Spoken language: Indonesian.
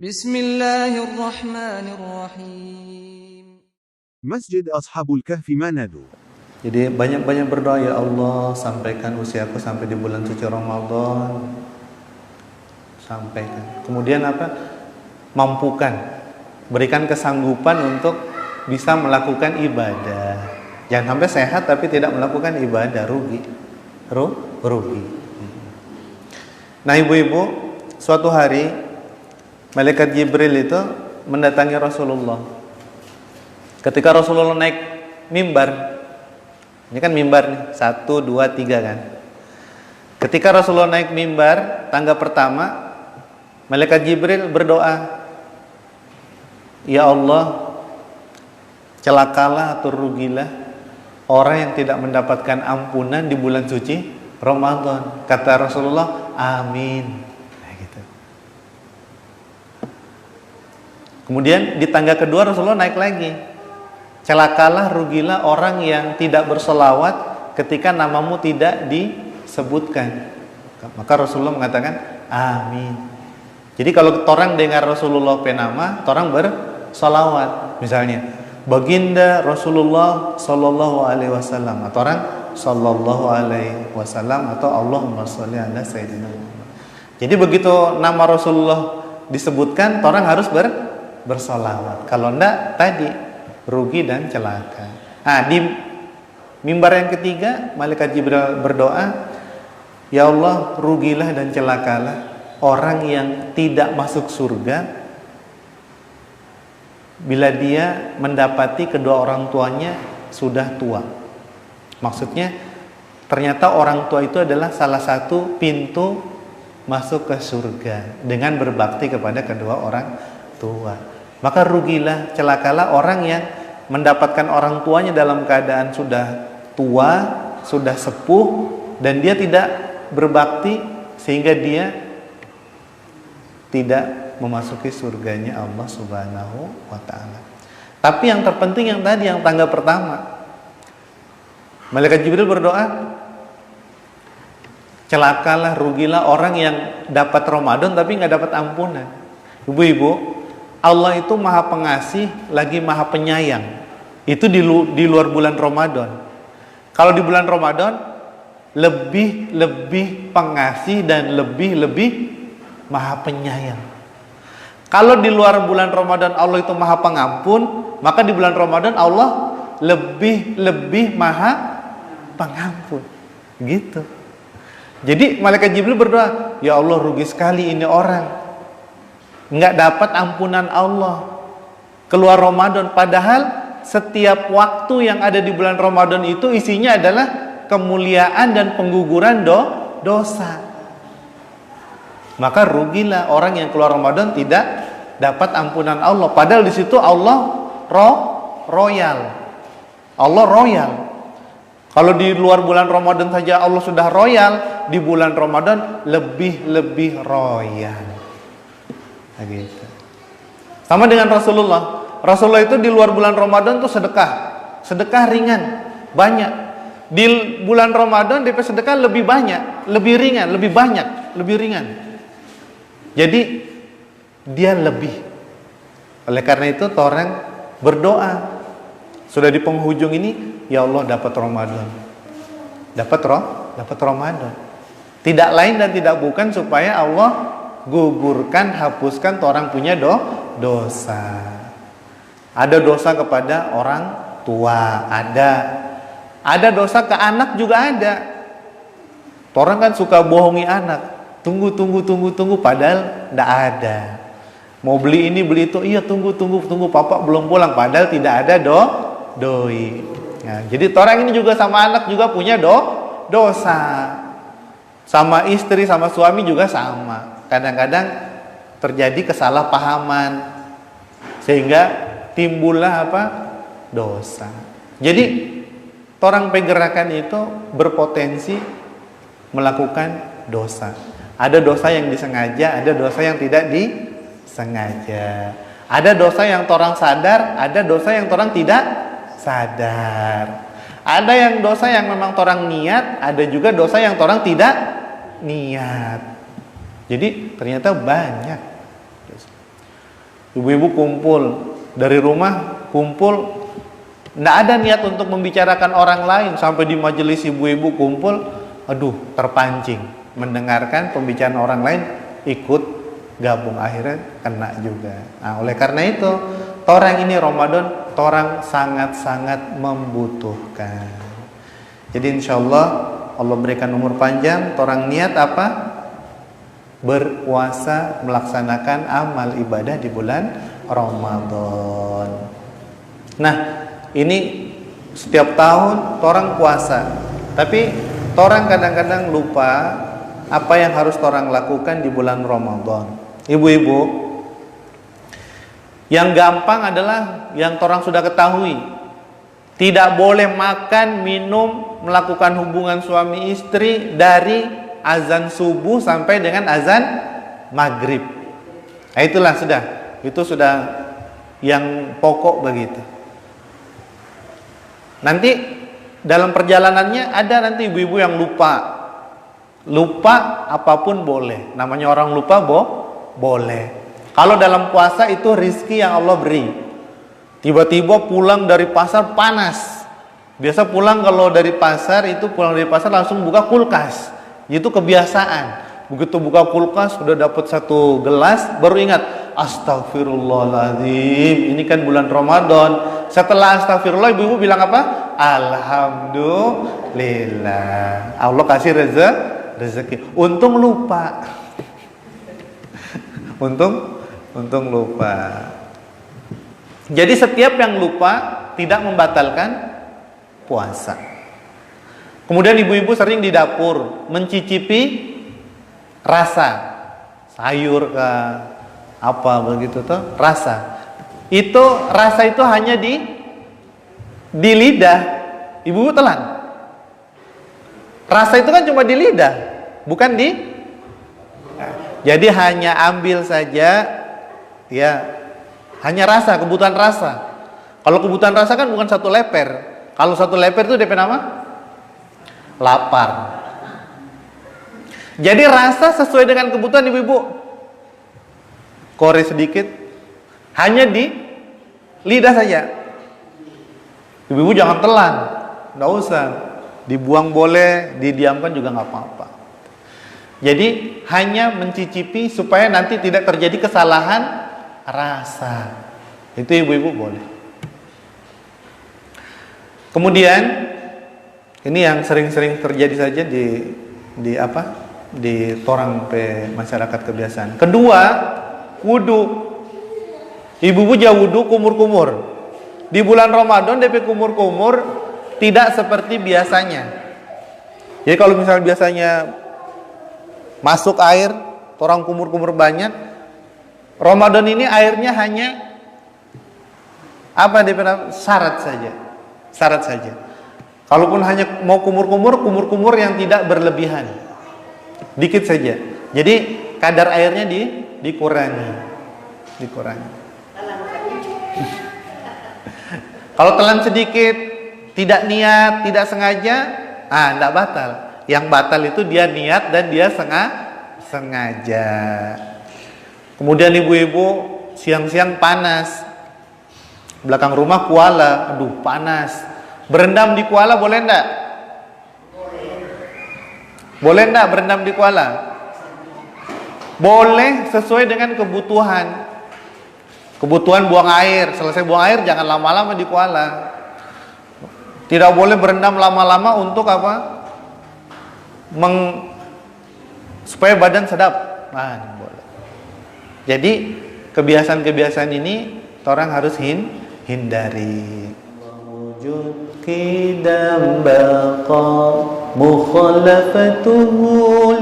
Bismillahirrahmanirrahim. مسجد أصحاب الكهف Manado. Jadi banyak-banyak berdoa, ya Allah, sampaikan usiaku sampai di bulan suci Ramadan. Sampaikan. Kemudian apa? Mampukan. Berikan kesanggupan untuk bisa melakukan ibadah. Jangan sampai sehat tapi tidak melakukan ibadah, rugi. Rugi. Nah, ibu-ibu, suatu hari malaikat Jibril itu mendatangi Rasulullah. Ketika Rasulullah naik mimbar, ini kan mimbar nih, 1, 2, 3 kan. Ketika Rasulullah naik mimbar, tangga pertama, malaikat Jibril berdoa, ya Allah, celakalah atau rugilah orang yang tidak mendapatkan ampunan di bulan suci Ramadan. Kata Rasulullah, amin. Nah, gitu. Kemudian di tangga kedua Rasulullah naik lagi, celakalah, rugilah orang yang tidak berselawat ketika namamu tidak disebutkan. Maka Rasulullah mengatakan amin. Jadi kalau orang dengar Rasulullah penama, orang berselawat. Misalnya baginda Rasulullah sallallahu alaihi wasallam, atau orang sallallahu alaihi wasallam, atau Allahumma sholli ala sayyidina Muhammad. Jadi begitu nama Rasulullah disebutkan, orang harus berselawat. Kalau enggak, tadi rugi dan celaka. Nah, di mimbar yang ketiga, malaikat Jibril berdoa, ya Allah, rugilah dan celakalah orang yang tidak masuk surga bila dia mendapati kedua orang tuanya sudah tua. Maksudnya, ternyata orang tua itu adalah salah satu pintu masuk ke surga dengan berbakti kepada kedua orang tua. Maka rugilah, celakalah orang yang mendapatkan orang tuanya dalam keadaan sudah tua, sudah sepuh, dan dia tidak berbakti sehingga dia tidak memasuki surganya Allah Subhanahu wa ta'ala. Tapi yang terpenting yang tadi, yang tangga pertama, malaikat Jibril berdoa, celakalah, rugilah orang yang dapat Ramadan tapi nggak dapat ampunan. Ibu-ibu, Allah itu maha pengasih lagi maha penyayang. Itu di luar bulan Ramadan. Kalau di bulan Ramadan lebih pengasih dan lebih maha penyayang. Kalau di luar bulan Ramadan Allah itu maha pengampun, maka di bulan Ramadan Allah lebih maha pengampun. Gitu. Jadi malaikat Jibril berdoa, ya Allah, rugi sekali ini orang, nggak dapat ampunan Allah keluar Ramadan. Padahal setiap waktu yang ada di bulan Ramadan itu isinya adalah kemuliaan dan pengguguran dosa. Maka rugilah orang yang keluar Ramadan tidak dapat ampunan Allah. Padahal di situ Allah royal. Allah royal. Kalau di luar bulan Ramadan saja Allah sudah royal, di bulan Ramadan lebih royal. Gitu. Sama dengan Rasulullah. Rasulullah itu di luar bulan Ramadan tuh sedekah ringan, banyak. Di bulan Ramadan DP sedekah lebih banyak, lebih ringan, lebih banyak, lebih ringan. Jadi dia lebih. Oleh karena itu orang berdoa sudah di penghujung ini, ya Allah, dapat Ramadan. Dapat Ramadan. Tidak lain dan tidak bukan supaya Allah gugurkan, hapuskan orang punya dosa. Ada dosa kepada orang tua, ada dosa ke anak juga ada. Orang kan suka bohongi anak. Tunggu, padahal tidak ada. Mau beli ini, beli itu, iya tunggu, papa belum pulang, padahal tidak ada doi. Nah, jadi orang ini juga sama anak juga punya dosa. Sama istri, sama suami juga sama. Kadang-kadang terjadi kesalahpahaman sehingga timbullah dosa. Jadi orang pergerakan itu berpotensi melakukan dosa. Ada dosa yang disengaja, ada dosa yang tidak disengaja. Ada dosa yang orang sadar, ada dosa yang orang tidak sadar. Ada yang dosa yang memang orang niat, ada juga dosa yang orang tidak niat. Jadi ternyata banyak. Ibu-ibu kumpul dari rumah, kumpul, nggak ada niat untuk membicarakan orang lain, sampai di majelis ibu-ibu kumpul, aduh terpancing mendengarkan pembicaraan orang lain, ikut gabung, akhirnya kena juga. Nah, oleh karena itu, torang ini Ramadan, torang sangat-sangat membutuhkan. Jadi insya Allah berikan umur panjang, torang niat apa? Berpuasa, melaksanakan amal ibadah di bulan Ramadan. Nah, ini setiap tahun torang puasa, tapi torang kadang-kadang lupa apa yang harus torang lakukan di bulan Ramadan. Ibu-ibu, yang gampang adalah yang torang sudah ketahui. Tidak boleh makan, minum, melakukan hubungan suami istri dari azan subuh sampai dengan azan maghrib. Nah, itulah itu sudah yang pokok begitu. Nanti dalam perjalanannya ada nanti ibu-ibu yang lupa apapun boleh. Namanya orang lupa boleh. Kalau dalam puasa itu rizki yang Allah beri. Tiba-tiba pulang dari pasar panas. Biasa pulang dari pasar langsung buka kulkas. Itu kebiasaan. Begitu buka kulkas sudah dapat 1 gelas, baru ingat, astagfirullahaladzim, ini kan bulan Ramadan. Setelah astagfirullah, ibu-ibu bilang apa? Alhamdulillah, Allah kasih rezeki. Untung lupa. Untung lupa. Jadi setiap yang lupa tidak membatalkan puasa. Kemudian ibu-ibu sering di dapur mencicipi rasa sayur ke apa begitu tuh, rasa. Rasa itu hanya di lidah. Ibu telan. Rasa itu kan cuma di lidah, bukan di. Jadi hanya ambil saja, ya, hanya rasa, kebutuhan rasa. Kalau kebutuhan rasa kan bukan 1 leper. Kalau 1 leper itu DP nama lapar. Jadi rasa sesuai dengan kebutuhan ibu-ibu. Korek sedikit, hanya di lidah saja. Ibu-ibu jangan telan, nggak usah. Dibuang boleh, didiamkan juga nggak apa-apa. Jadi hanya mencicipi supaya nanti tidak terjadi kesalahan rasa. Itu ibu-ibu boleh. Kemudian ini yang sering-sering terjadi saja di torang masyarakat kebiasaan. Kedua, wudu. Ibu-ibu jauh wudu kumur-kumur. Di bulan Ramadan DP kumur-kumur tidak seperti biasanya. Jadi kalau misalnya biasanya masuk air, torang kumur-kumur banyak. Ramadan ini airnya hanya syarat saja. Kalaupun hanya mau kumur-kumur yang tidak berlebihan, dikit saja. Jadi kadar airnya dikurangi. Kalau telan sedikit, tidak niat, tidak sengaja, tidak batal. Yang batal itu dia niat dan dia sengaja. Kemudian ibu-ibu siang-siang panas, belakang rumah kuala, aduh panas. Berendam di kuala boleh enggak? Boleh enggak berendam di kuala? Boleh sesuai dengan kebutuhan. Kebutuhan buang air, selesai buang air jangan lama-lama di kuala. Tidak boleh berendam lama-lama untuk apa? Supaya badan sedap. Boleh. Jadi kebiasaan-kebiasaan ini orang harus hindari. Wujud kidam baqa mukhalafatuhu